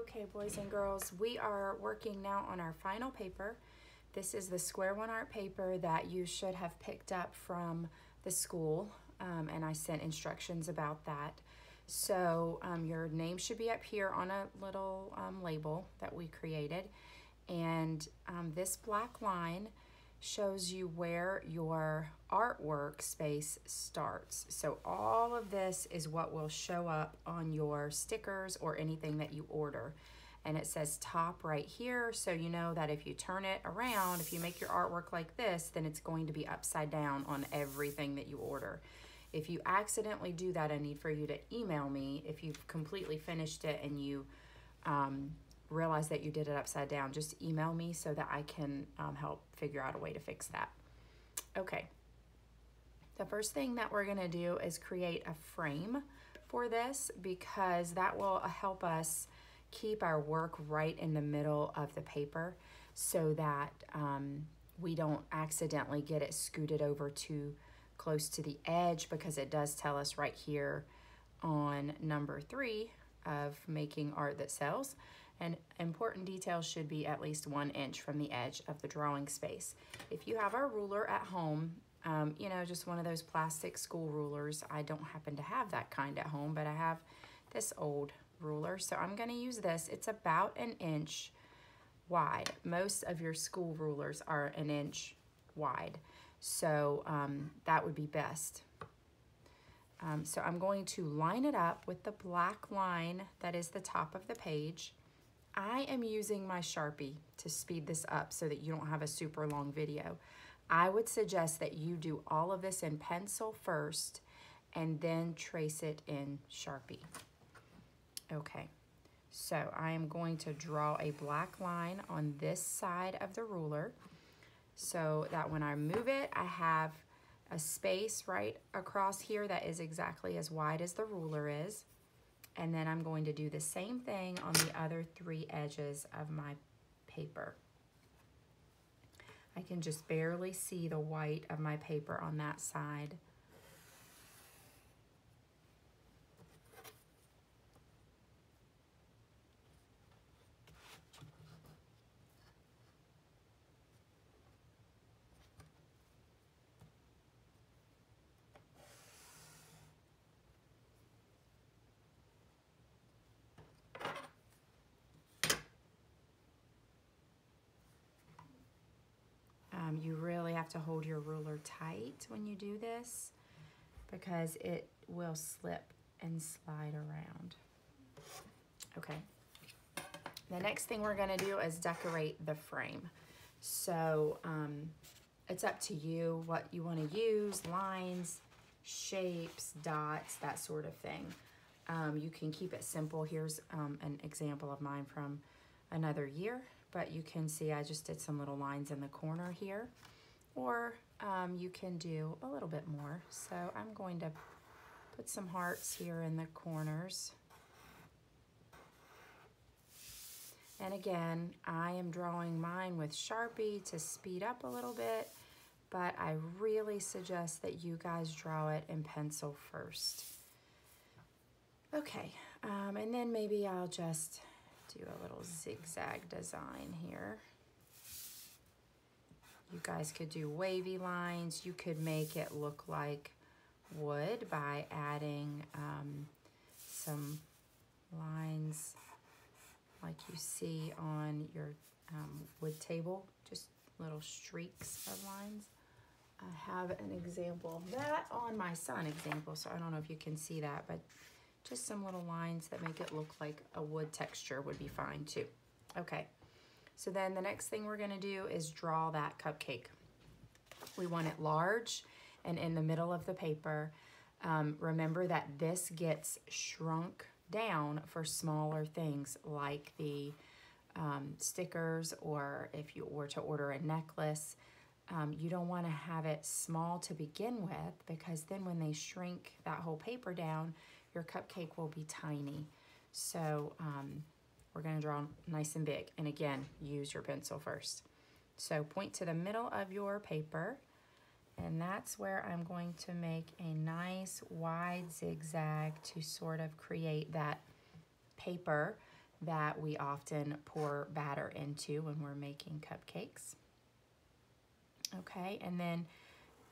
Okay, boys and girls, we are working now on our final paper. This is the Square One Art paper that you should have picked up from the school, and I sent instructions about that. So your name should be up here on a little label that we created, and this black line shows you where your artwork space starts. So all of this is what will show up on your stickers or anything that you order. And it says top right here, so you know that if you turn it around, if you make your artwork like this, then it's going to be upside down on everything that you order. If you accidentally do that, I need for you to email me if you've completely finished it and you realize that you did it upside down. Just email me so that I can help figure out a way to fix that. Okay, the first thing that we're gonna do is create a frame for this, because that will help us keep our work right in the middle of the paper so that we don't accidentally get it scooted over too close to the edge, because it does tell us right here on number 3 of making art that sells, and important details should be at least 1 inch from the edge of the drawing space. If you have a ruler at home, you know, just one of those plastic school rulers. I don't happen to have that kind at home, but I have this old ruler, so I'm going to use this. It's about 1 inch wide. Most of your school rulers are 1 inch wide, so that would be best. So I'm going to line it up with the black line that is the top of the page. I am using my Sharpie to speed this up so that you don't have a super long video. I would suggest that you do all of this in pencil first and then trace it in Sharpie. Okay, so I am going to draw a black line on this side of the ruler so that when I move it, I have a space right across here that is exactly as wide as the ruler is. And then I'm going to do the same thing on the other 3 edges of my paper. I can just barely see the white of my paper on that side. You really have to hold your ruler tight when you do this, because it will slip and slide around. Okay. The next thing we're going to do is decorate the frame. So it's up to you what you want to use: lines, shapes, dots, that sort of thing. You can keep it simple. Here's an example of mine from another year, but you can see I just did some little lines in the corner here, or you can do a little bit more. So I'm going to put some hearts here in the corners. And again, I am drawing mine with Sharpie to speed up a little bit, but I really suggest that you guys draw it in pencil first. Okay, and then maybe I'll just do a little zigzag design here. You guys could do wavy lines. You could make it look like wood by adding some lines like you see on your wood table, just little streaks of lines. I have an example of that on my sun example, so I don't know if you can see that, but just some little lines that make it look like a wood texture would be fine too. Okay, so then the next thing we're gonna do is draw that cupcake. We want it large and in the middle of the paper. Remember that this gets shrunk down for smaller things like the stickers, or if you were to order a necklace. You don't want to have it small to begin with, because then when they shrink that whole paper down, your cupcake will be tiny. So we're going to draw nice and big, and again, use your pencil first. So point to the middle of your paper, and that's where I'm going to make a nice wide zigzag to sort of create that paper that we often pour batter into when we're making cupcakes. Okay, and then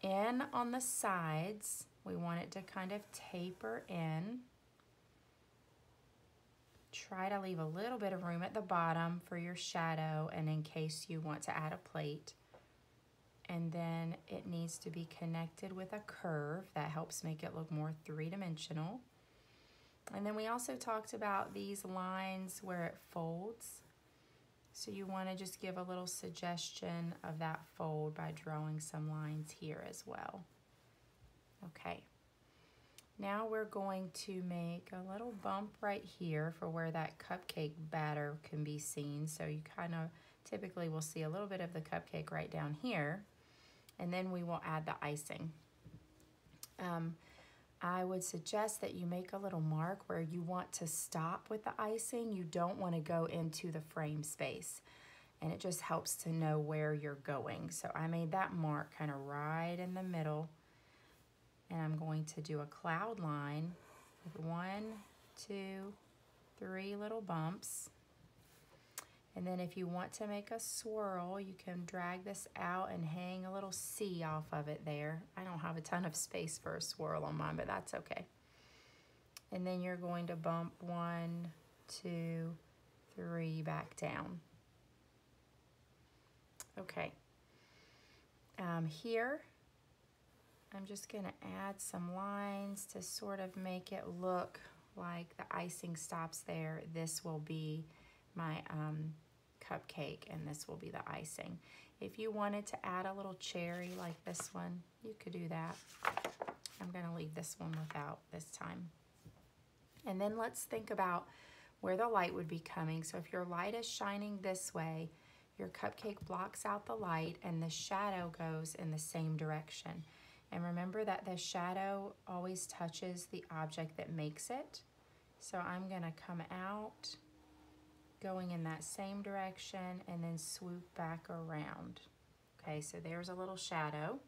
in on the sides, we want it to kind of taper in. Try to leave a little bit of room at the bottom for your shadow and in case you want to add a plate. And then it needs to be connected with a curve. That helps make it look more three-dimensional. And then we also talked about these lines where it folds. So you want to just give a little suggestion of that fold by drawing some lines here as well. Okay. Now we're going to make a little bump right here for where that cupcake batter can be seen. So you kind of typically will see a little bit of the cupcake right down here. And then we will add the icing. I would suggest that you make a little mark where you want to stop with the icing. You don't want to go into the frame space. And it just helps to know where you're going. So I made that mark kind of right in the middle. And I'm going to do a cloud line with 1, 2, 3 little bumps. And then if you want to make a swirl, you can drag this out and hang a little C off of it there. I don't have a ton of space for a swirl on mine, but that's okay. And then you're going to bump 1, 2, 3 back down. Okay. Here, I'm just going to add some lines to sort of make it look like the icing stops there. This will be my cupcake and this will be the icing. If you wanted to add a little cherry like this one, you could do that. I'm going to leave this one without this time. And then let's think about where the light would be coming. So if your light is shining this way, your cupcake blocks out the light and the shadow goes in the same direction. And remember that the shadow always touches the object that makes it. So I'm going to come out, going in that same direction, and then swoop back around. Okay, so there's a little shadow.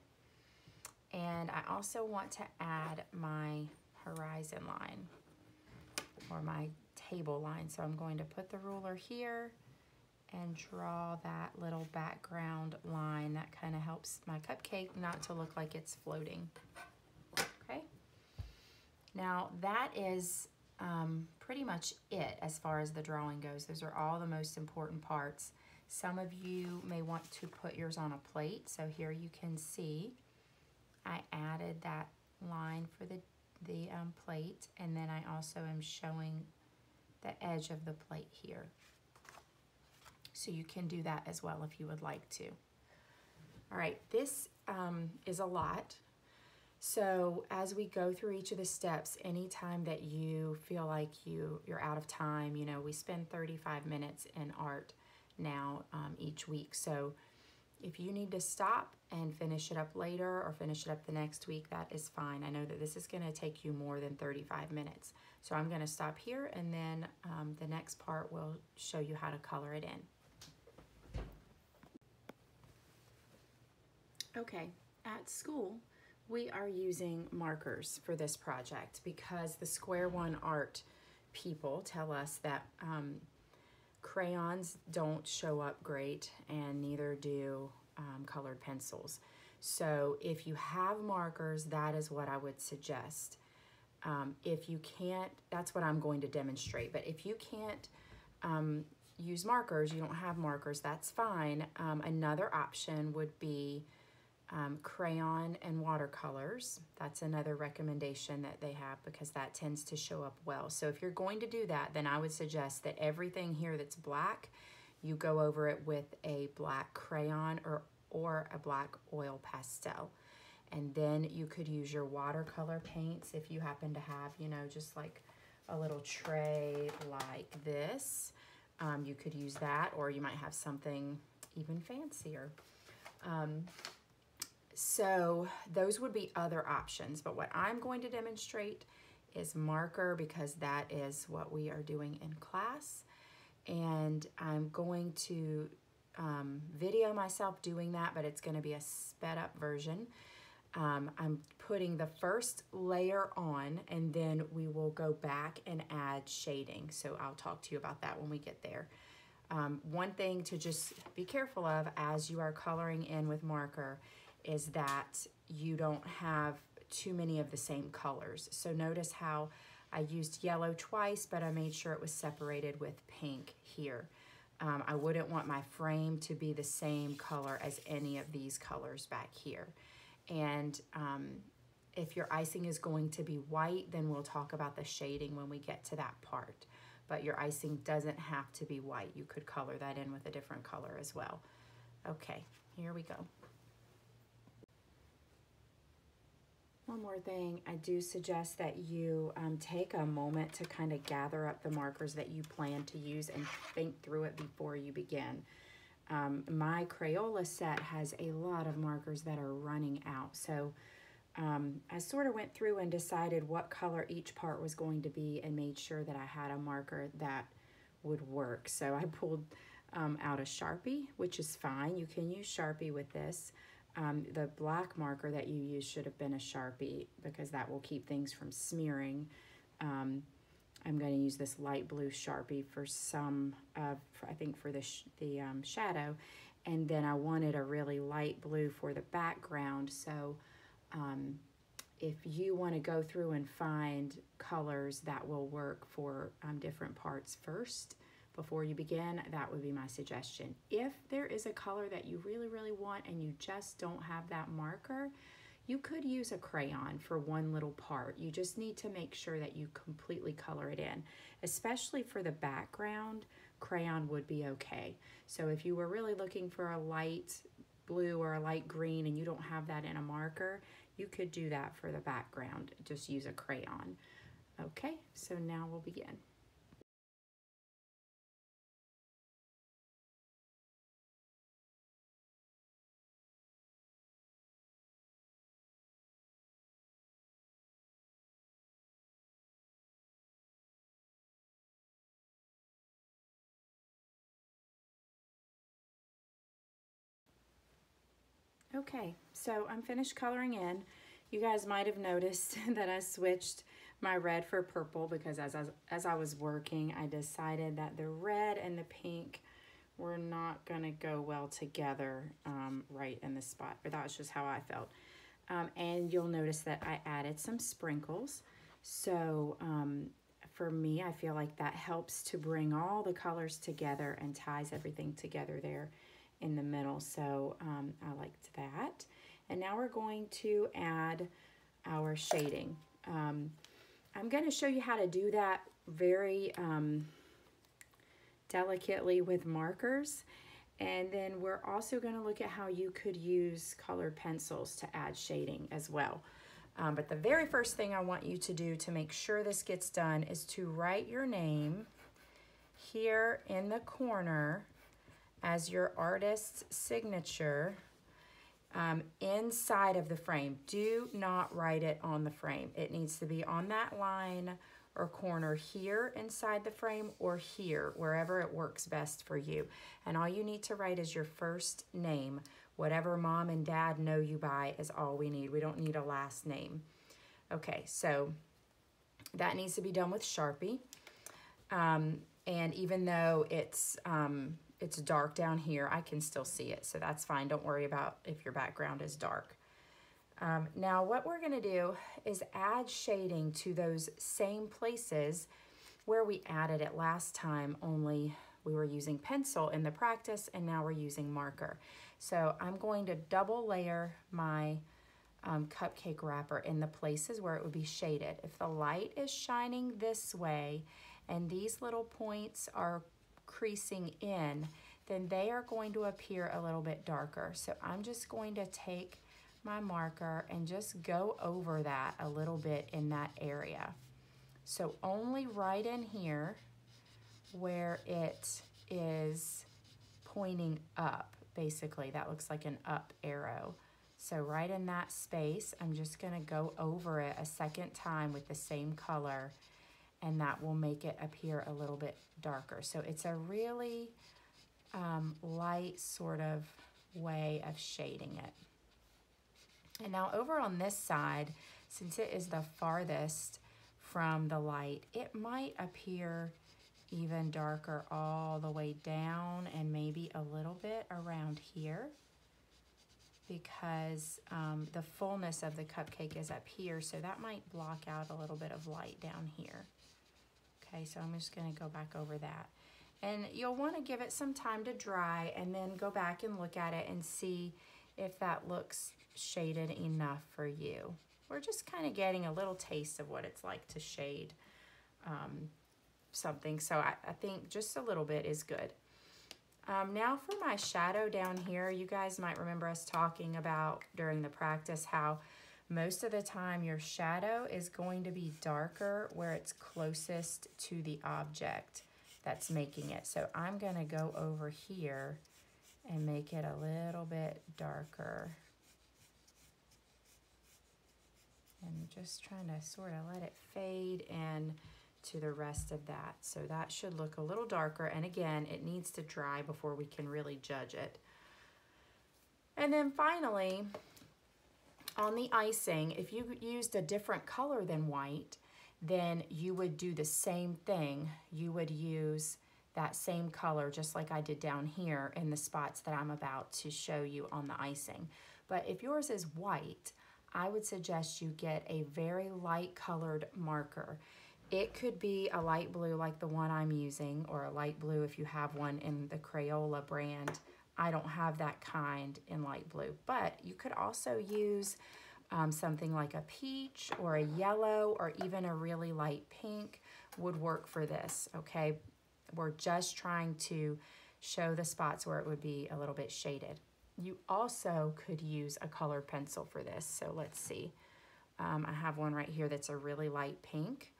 And I also want to add my horizon line, or my table line. So I'm going to put the ruler here and draw that little background line that kind of helps my cupcake not to look like it's floating. Okay, now that is pretty much it as far as the drawing goes. Those are all the most important parts. Some of you may want to put yours on a plate. So here you can see I added that line for the plate, and then I also am showing the edge of the plate here. So you can do that as well if you would like to. All right, this is a lot. So as we go through each of the steps, anytime that you feel like you're out of time, you know, we spend 35 minutes in art now each week. So if you need to stop and finish it up later or finish it up the next week, that is fine. I know that this is going to take you more than 35 minutes. So I'm going to stop here, and then the next part will show you how to color it in. Okay, at school, we are using markers for this project because the Square One art people tell us that crayons don't show up great, and neither do colored pencils. So if you have markers, that is what I would suggest. If you can't, that's what I'm going to demonstrate. But if you can't use markers, you don't have markers, that's fine. Another option would be crayon and watercolors. That's another recommendation that they have because that tends to show up well. So if you're going to do that, then I would suggest that everything here that's black, you go over it with a black crayon or a black oil pastel. And then you could use your watercolor paints if you happen to have, you know, just like a little tray like this. You could use that, or you might have something even fancier. So those would be other options, but what I'm going to demonstrate is marker because that is what we are doing in class. And I'm going to video myself doing that, but it's going to be a sped up version. I'm putting the first layer on, and then we will will go back and add shading. So I'll talk to you about that when we get there. One thing to just be careful of as you are coloring in with marker is that you don't have too many of the same colors. So notice how I used yellow twice, but I made sure it was separated with pink here. I wouldn't want my frame to be the same color as any of these colors back here. And if your icing is going to be white, then we'll talk about the shading when we get to that part. But your icing doesn't have to be white. You could color that in with a different color as well. Okay, here we go. One more thing, I do suggest that you take a moment to kind of gather up the markers that you plan to use and think through it before you begin. My Crayola set has a lot of markers that are running out, so I sort of went through and decided what color each part was going to be and made sure that I had a marker that would work. So I pulled out a Sharpie, which is fine. You can use Sharpie with this. The black marker that you use should have been a Sharpie because that will keep things from smearing. I'm going to use this light blue Sharpie for some, I think for the shadow. And then I wanted a really light blue for the background. So if you want to go through and find colors that will work for different parts first before you begin, that would be my suggestion. If there is a color that you really, really want and you just don't have that marker, you could use a crayon for one little part. You just need to make sure that you completely color it in. Especially for the background, crayon would be okay. So if you were really looking for a light blue or a light green and you don't have that in a marker, you could do that for the background. Just use a crayon. Okay, so now we'll begin. Okay, so I'm finished coloring in. You guys might have noticed that I switched my red for purple because as I was working, I decided that the red and the pink were not gonna go well together right in the spot, but that was just how I felt. And you'll notice that I added some sprinkles. So for me, I feel like that helps to bring all the colors together and ties everything together there in the middle. So I liked that. And now we're going to add our shading. I'm going to show you how to do that very delicately with markers. And then we're also going to look at how you could use colored pencils to add shading as well. But the very first thing I want you to do to make sure this gets done is to write your name here in the corner as your artist's signature inside of the frame. Do not write it on the frame. It needs to be on that line or corner here inside the frame or here, wherever it works best for you. And all you need to write is your first name. Whatever mom and dad know you by is all we need. We don't need a last name. Okay, so that needs to be done with Sharpie. And even though it's dark down here, I can still see it, so that's fine. Don't worry about if your background is dark. Now what we're gonna do is add shading to those same places where we added it last time, only we were using pencil in the practice and now we're using marker. So I'm going to double layer my cupcake wrapper in the places where it would be shaded. If the light is shining this way and these little points are creasing in, then they are going to appear a little bit darker. So I'm just going to take my marker and just go over that a little bit in that area. So only right in here where it is pointing up, basically. That looks like an up arrow. So right in that space, I'm just gonna go over it a second time with the same color, and that will make it appear a little bit darker. So it's a really light sort of way of shading it. And now over on this side, since it is the farthest from the light. It might appear even darker all the way down and maybe a little bit around here, because the fullness of the cupcake is up here, so that might block out a little bit of light down here. Okay, so I'm just gonna go back over that. And you'll wanna give it some time to dry and then go back and look at it and see if that looks shaded enough for you. We're just kind of getting a little taste of what it's like to shade something, so I think just a little bit is good. Now for my shadow down here, you guys might remember us talking about during the practice how most of the time your shadow is going to be darker where it's closest to the object that's making it. So I'm gonna go over here and make it a little bit darker. And just trying to sort of let it fade in to the rest of that. So that should look a little darker. And again, it needs to dry before we can really judge it. And then finally, on the icing, if you used a different color than white, then you would do the same thing. You would use that same color just like I did down here in the spots that I'm about to show you on the icing. But if yours is white, I would suggest you get a very light colored marker. It could be a light blue like the one I'm using, or a light blue if you have one in the Crayola brand. I don't have that kind in light blue, but you could also use something like a peach or a yellow or even a really light pink would work for this, okay? We're just trying to show the spots where it would be a little bit shaded. You also could use a colored pencil for this. So let's see. I have one right here that's a really light pink.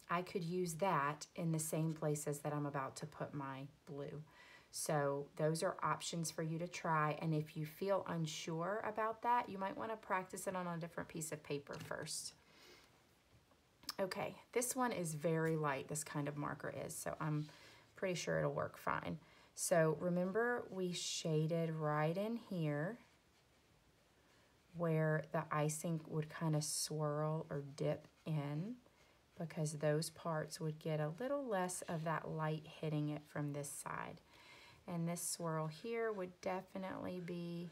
I could use that in the same places that I'm about to put my blue. So those are options for you to try. And if you feel unsure about that, you might want to practice it on a different piece of paper first. Okay, this one is very light, this kind of marker is, so I'm pretty sure it'll work fine. So remember we shaded right in here where the icing would kind of swirl or dip in, because those parts would get a little less of that light hitting it from this side. And this swirl here would definitely be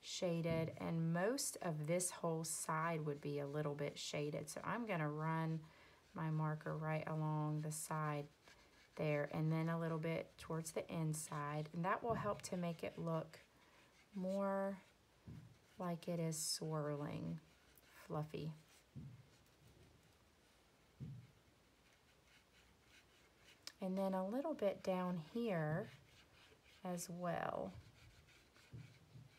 shaded, and most of this whole side would be a little bit shaded. So I'm gonna run my marker right along the side there and then a little bit towards the inside, and that will help to make it look more like it is swirling, fluffy. And then a little bit down here as well.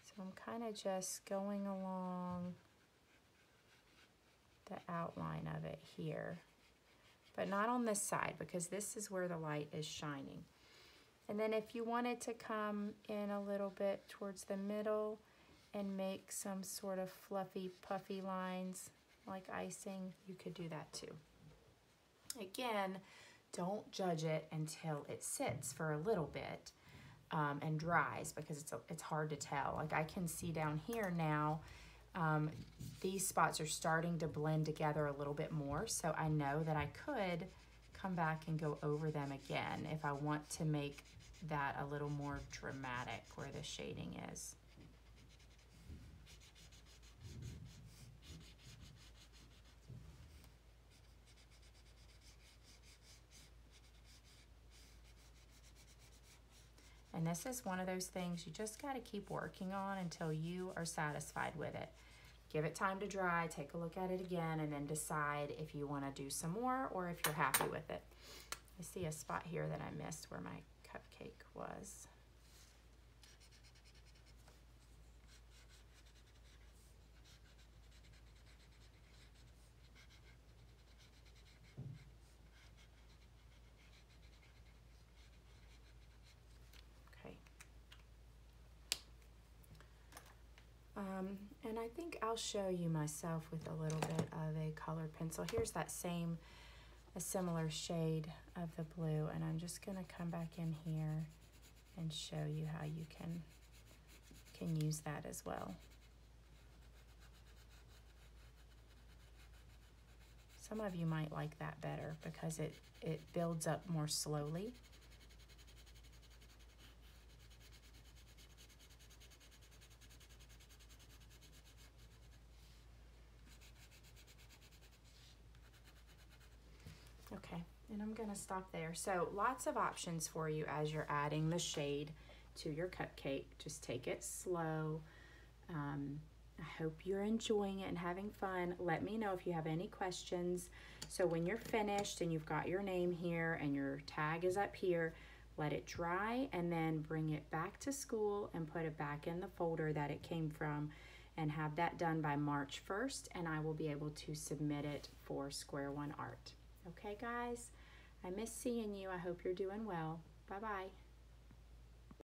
So I'm kind of just going along the outline of it here, but not on this side because this is where the light is shining. And then if you wanted to come in a little bit towards the middle and make some sort of fluffy, puffy lines like icing, you could do that too. Again, don't judge it until it sits for a little bit and dries, because it's hard to tell. Like I can see down here now, these spots are starting to blend together a little bit more, so I know that I could come back and go over them again if I want to make that a little more dramatic where the shading is. And this is one of those things you just got to keep working on until you are satisfied with it. Give it time to dry, take a look at it again, and then decide if you want to do some more or if you're happy with it. I see a spot here that I missed where my cupcake was. And I think I'll show you myself with a little bit of a colored pencil. Here's that a similar shade of the blue, and I'm just gonna come back in here and show you how you can use that as well. Some of you might like that better because it builds up more slowly. Okay, and I'm gonna stop there. So lots of options for you as you're adding the shade to your cupcake. Just take it slow. I hope you're enjoying it and having fun. Let me know if you have any questions. So when you're finished and you've got your name here and your tag is up here, let it dry and then bring it back to school and put it back in the folder that it came from, and have that done by March 1st, and I will be able to submit it for Square One Art. Okay, guys, I miss seeing you. I hope you're doing well. Bye-bye.